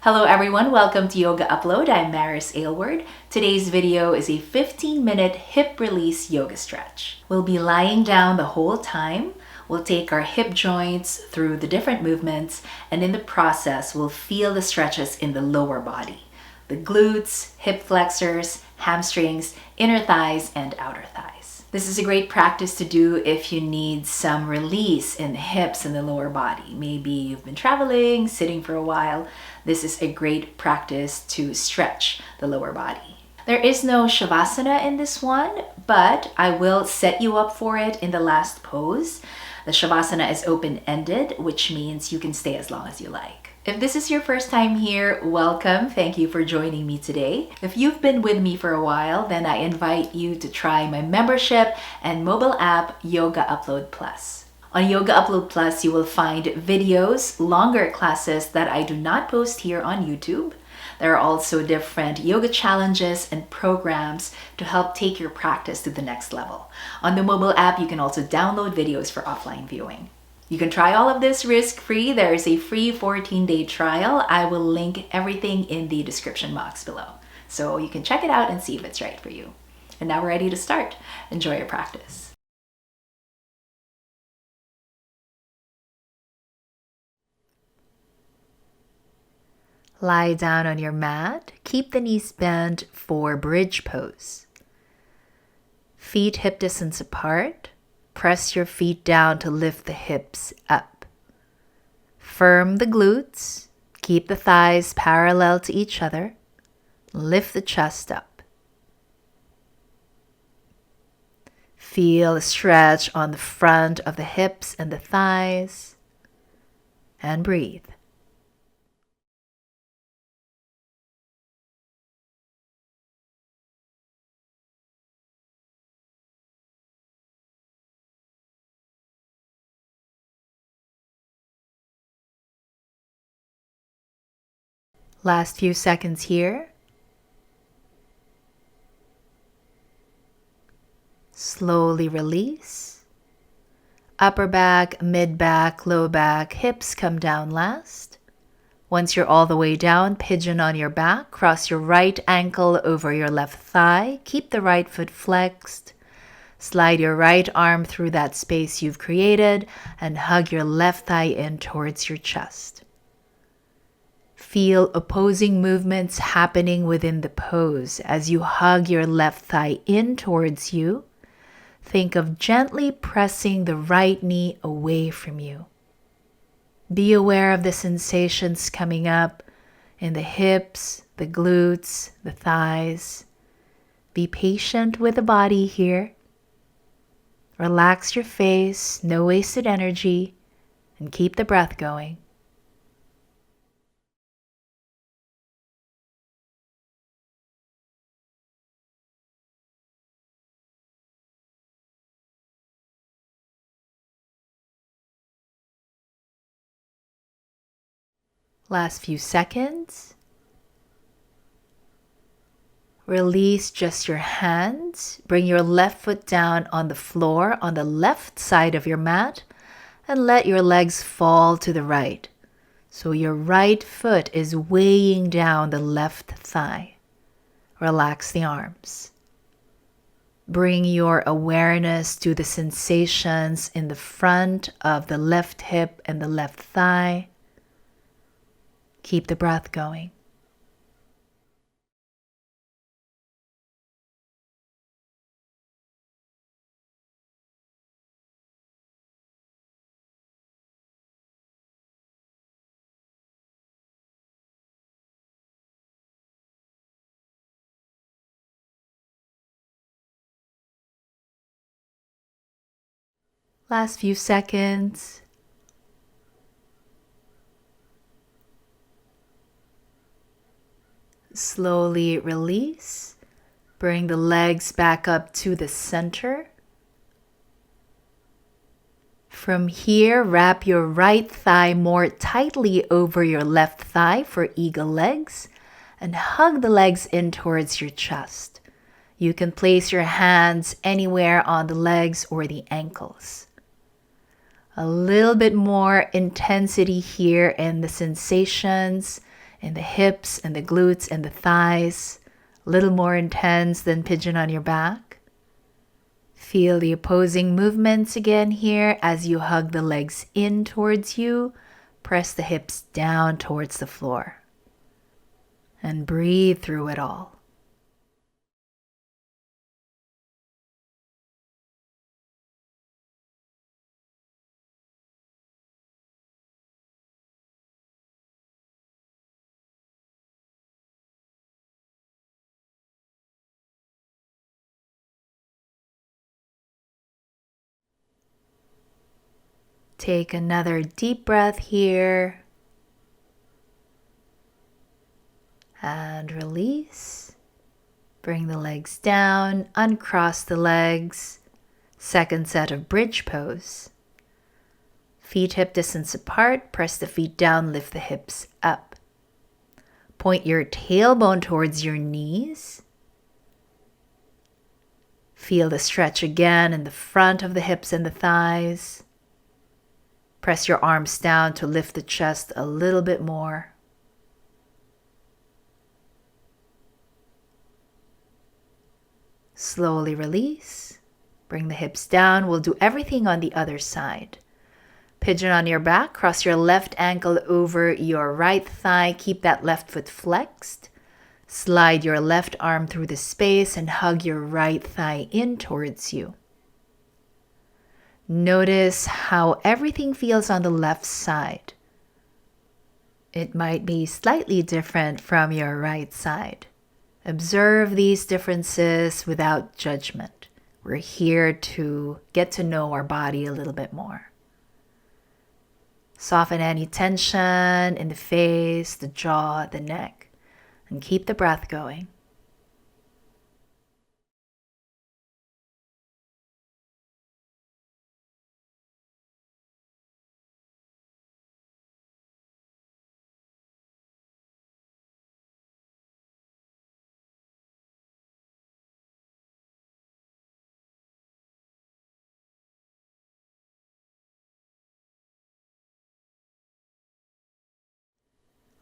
Hello everyone, welcome to Yoga Upload. I'm Maris Aylward. Today's video is a 15-minute hip release yoga stretch. We'll be lying down the whole time. We'll take our hip joints through the different movements, and in the process, we'll feel the stretches in the lower body. The glutes, hip flexors, hamstrings, inner thighs, and outer thighs. This is a great practice to do if you need some release in the hips and the lower body. Maybe you've been traveling, sitting for a while. This is a great practice to stretch the lower body. There is no shavasana in this one, but I will set you up for it in the last pose. The shavasana is open-ended, which means you can stay as long as you like. If this is your first time here, welcome. Thank you for joining me today. If you've been with me for a while, then I invite you to try my membership and mobile app, Yoga Upload Plus. On Yoga Upload Plus, you will find videos, longer classes that I do not post here on YouTube. There are also different yoga challenges and programs to help take your practice to the next level. On the mobile app, you can also download videos for offline viewing. You can try all of this risk-free. There is a free 14-day trial. I will link everything in the description box below. So you can check it out and see if it's right for you. And now we're ready to start. Enjoy your practice. Lie down on your mat. Keep the knees bent for bridge pose. Feet hip distance apart. Press your feet down to lift the hips up. Firm the glutes. Keep the thighs parallel to each other. Lift the chest up. Feel a stretch on the front of the hips and the thighs. And breathe. Last few seconds here. Slowly release. Upper back, mid back, low back, hips come down last. Once you're all the way down, pigeon on your back. Cross your right ankle over your left thigh. Keep the right foot flexed. Slide your right arm through that space you've created and hug your left thigh in towards your chest. Feel opposing movements happening within the pose as you hug your left thigh in towards you. Think of gently pressing the right knee away from you. Be aware of the sensations coming up in the hips, the glutes, the thighs. Be patient with the body here. Relax your face, no wasted energy, and keep the breath going. Last few seconds. Release just your hands. Bring your left foot down on the floor on the left side of your mat and let your legs fall to the right. So your right foot is weighing down the left thigh. Relax the arms. Bring your awareness to the sensations in the front of the left hip and the left thigh. Keep the breath going. Last few seconds. Slowly release. Bring the legs back up to the center. From here, wrap your right thigh more tightly over your left thigh for eagle legs and hug the legs in towards your chest. You can place your hands anywhere on the legs or the ankles. A little bit more intensity here in the sensations in the hips and the glutes and the thighs, a little more intense than pigeon on your back. Feel the opposing movements again here as you hug the legs in towards you. Press the hips down towards the floor. And breathe through it all. Take another deep breath here. And release. Bring the legs down, uncross the legs. Second set of bridge pose. Feet hip distance apart, press the feet down, lift the hips up. Point your tailbone towards your knees. Feel the stretch again in the front of the hips and the thighs. Press your arms down to lift the chest a little bit more. Slowly release. Bring the hips down. We'll do everything on the other side. Pigeon on your back. Cross your left ankle over your right thigh. Keep that left foot flexed. Slide your left arm through the space and hug your right thigh in towards you. Notice how everything feels on the left side. It might be slightly different from your right side. Observe these differences without judgment. We're here to get to know our body a little bit more. Soften any tension in the face, the jaw, the neck, and keep the breath going.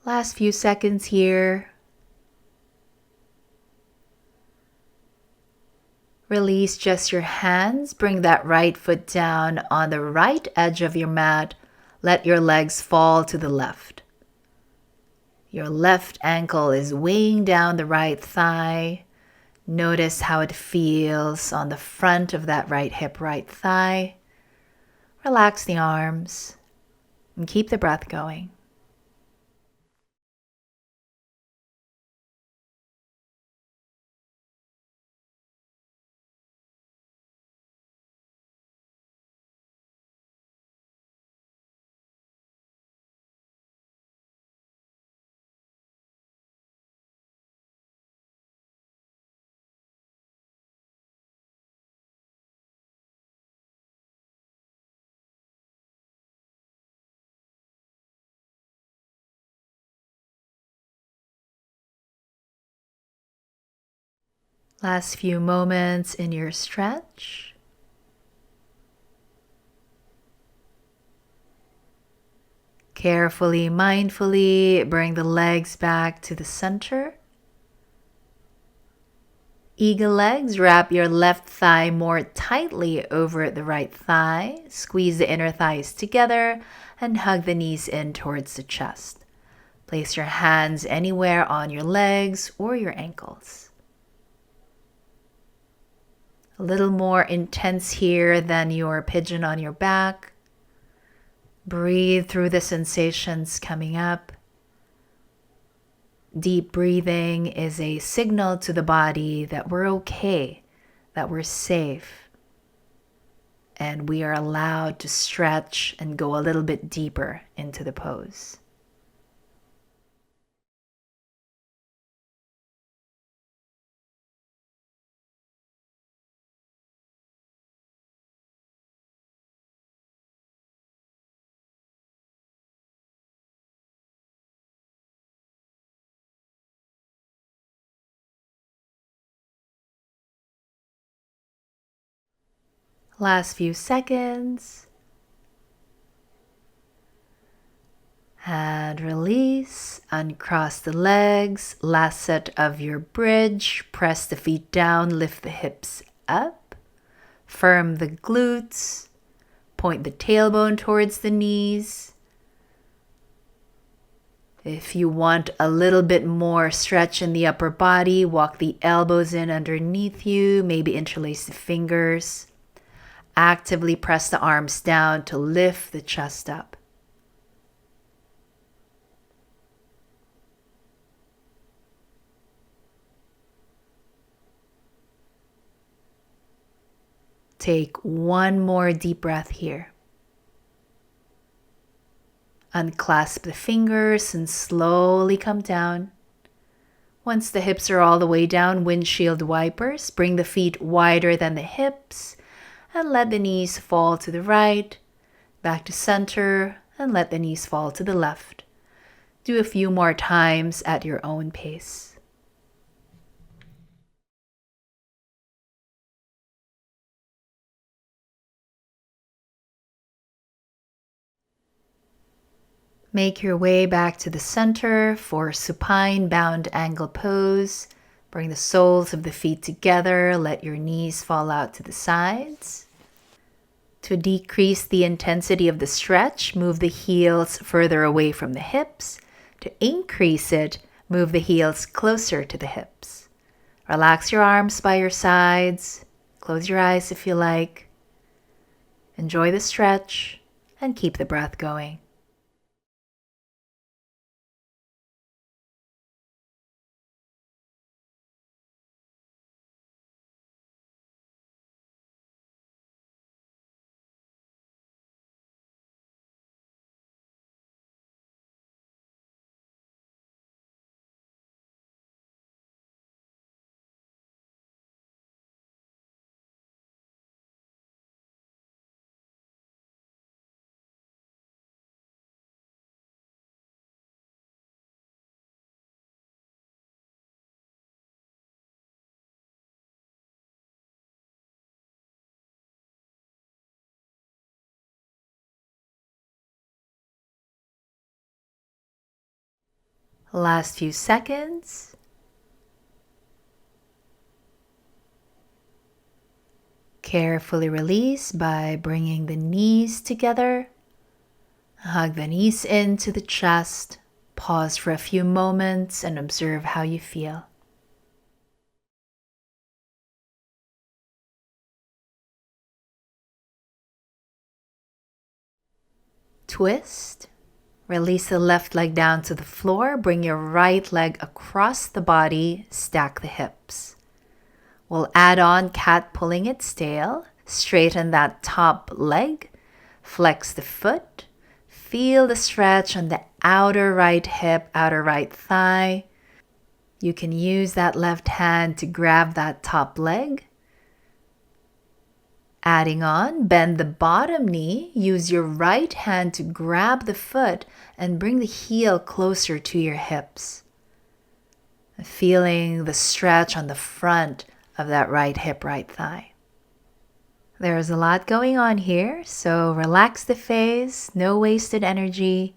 Last few seconds here. Release just your hands. Bring that right foot down on the right edge of your mat. Let your legs fall to the left. Your left ankle is weighing down the right thigh. Notice how it feels on the front of that right hip, right thigh. Relax the arms and keep the breath going. Last few moments in your stretch. Carefully, mindfully, bring the legs back to the center. Eagle legs, wrap your left thigh more tightly over the right thigh. Squeeze the inner thighs together and hug the knees in towards the chest. Place your hands anywhere on your legs or your ankles. A little more intense here than your pigeon on your back. Breathe through the sensations coming up. Deep breathing is a signal to the body that we're okay, that we're safe, and we are allowed to stretch and go a little bit deeper into the pose. Last few seconds. And release, uncross the legs, last set of your bridge, press the feet down, lift the hips up, firm the glutes, point the tailbone towards the knees. If you want a little bit more stretch in the upper body, walk the elbows in underneath you, maybe interlace the fingers. Actively press the arms down to lift the chest up. Take one more deep breath here. Unclasp the fingers and slowly come down. Once the hips are all the way down, windshield wipers, bring the feet wider than the hips and let the knees fall to the right, back to center, and let the knees fall to the left. Do a few more times at your own pace. Make your way back to the center for supine bound angle pose. Bring the soles of the feet together. Let your knees fall out to the sides. To decrease the intensity of the stretch, move the heels further away from the hips. To increase it, move the heels closer to the hips. Relax your arms by your sides. Close your eyes if you like. Enjoy the stretch and keep the breath going. Last few seconds. Carefully release by bringing the knees together. Hug the knees into the chest. Pause for a few moments and observe how you feel. Twist. Release the left leg down to the floor. Bring your right leg across the body. Stack the hips. We'll add on cat pulling its tail. Straighten that top leg. Flex the foot. Feel the stretch on the outer right hip, outer right thigh. You can use that left hand to grab that top leg. Adding on, bend the bottom knee. Use your right hand to grab the foot and bring the heel closer to your hips. Feeling the stretch on the front of that right hip, right thigh. There's a lot going on here, so relax the face, no wasted energy,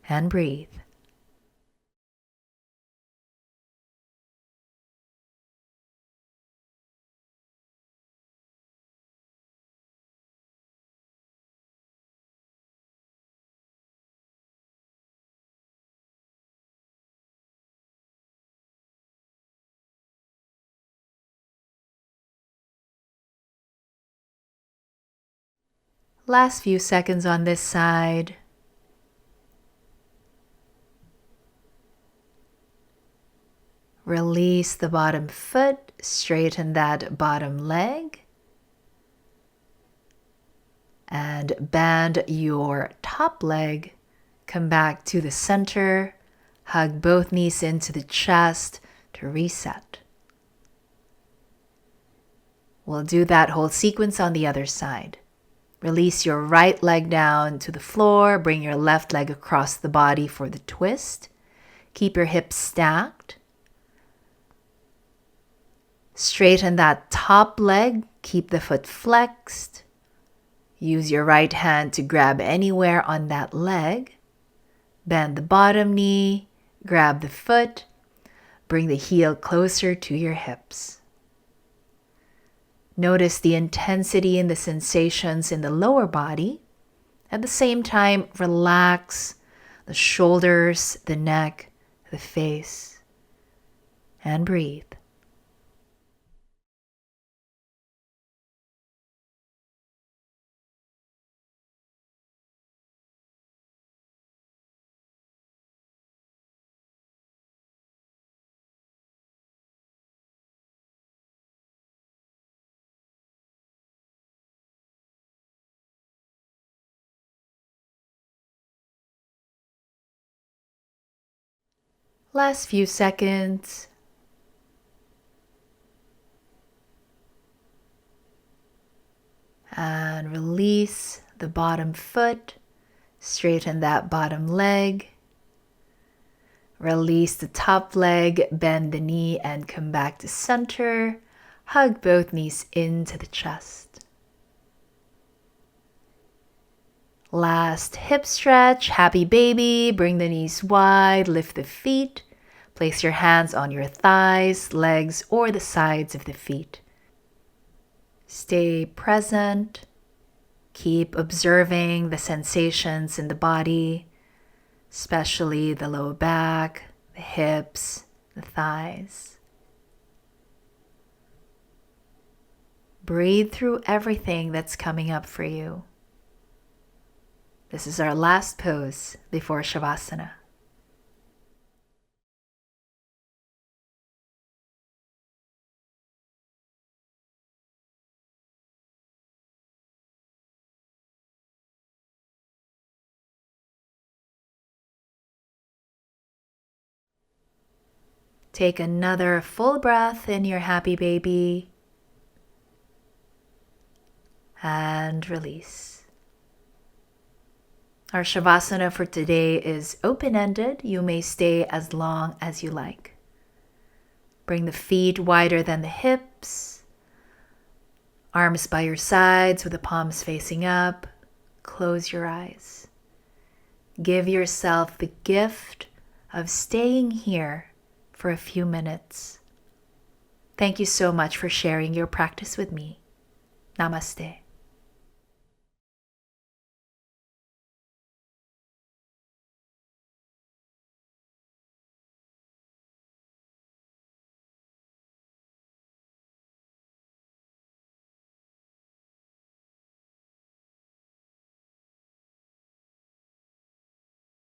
and breathe. Last few seconds on this side. Release the bottom foot, straighten that bottom leg, and bend your top leg. Come back to the center, hug both knees into the chest to reset. We'll do that whole sequence on the other side. Release your right leg down to the floor. Bring your left leg across the body for the twist. Keep your hips stacked. Straighten that top leg. Keep the foot flexed. Use your right hand to grab anywhere on that leg. Bend the bottom knee, grab the foot, bring the heel closer to your hips. Notice the intensity and the sensations in the lower body. At the same time, relax the shoulders, the neck, the face, and breathe. Last few seconds. And release the bottom foot. Straighten that bottom leg. Release the top leg, bend the knee and come back to center. Hug both knees into the chest. Last hip stretch, happy baby. Bring the knees wide, lift the feet. Place your hands on your thighs, legs, or the sides of the feet. Stay present. Keep observing the sensations in the body, especially the lower back, the hips, the thighs. Breathe through everything that's coming up for you. This is our last pose before Shavasana. Take another full breath in your happy baby and release. Our Shavasana for today is open-ended. You may stay as long as you like. Bring the feet wider than the hips. Arms by your sides with the palms facing up. Close your eyes. Give yourself the gift of staying here for a few minutes. Thank you so much for sharing your practice with me. Namaste.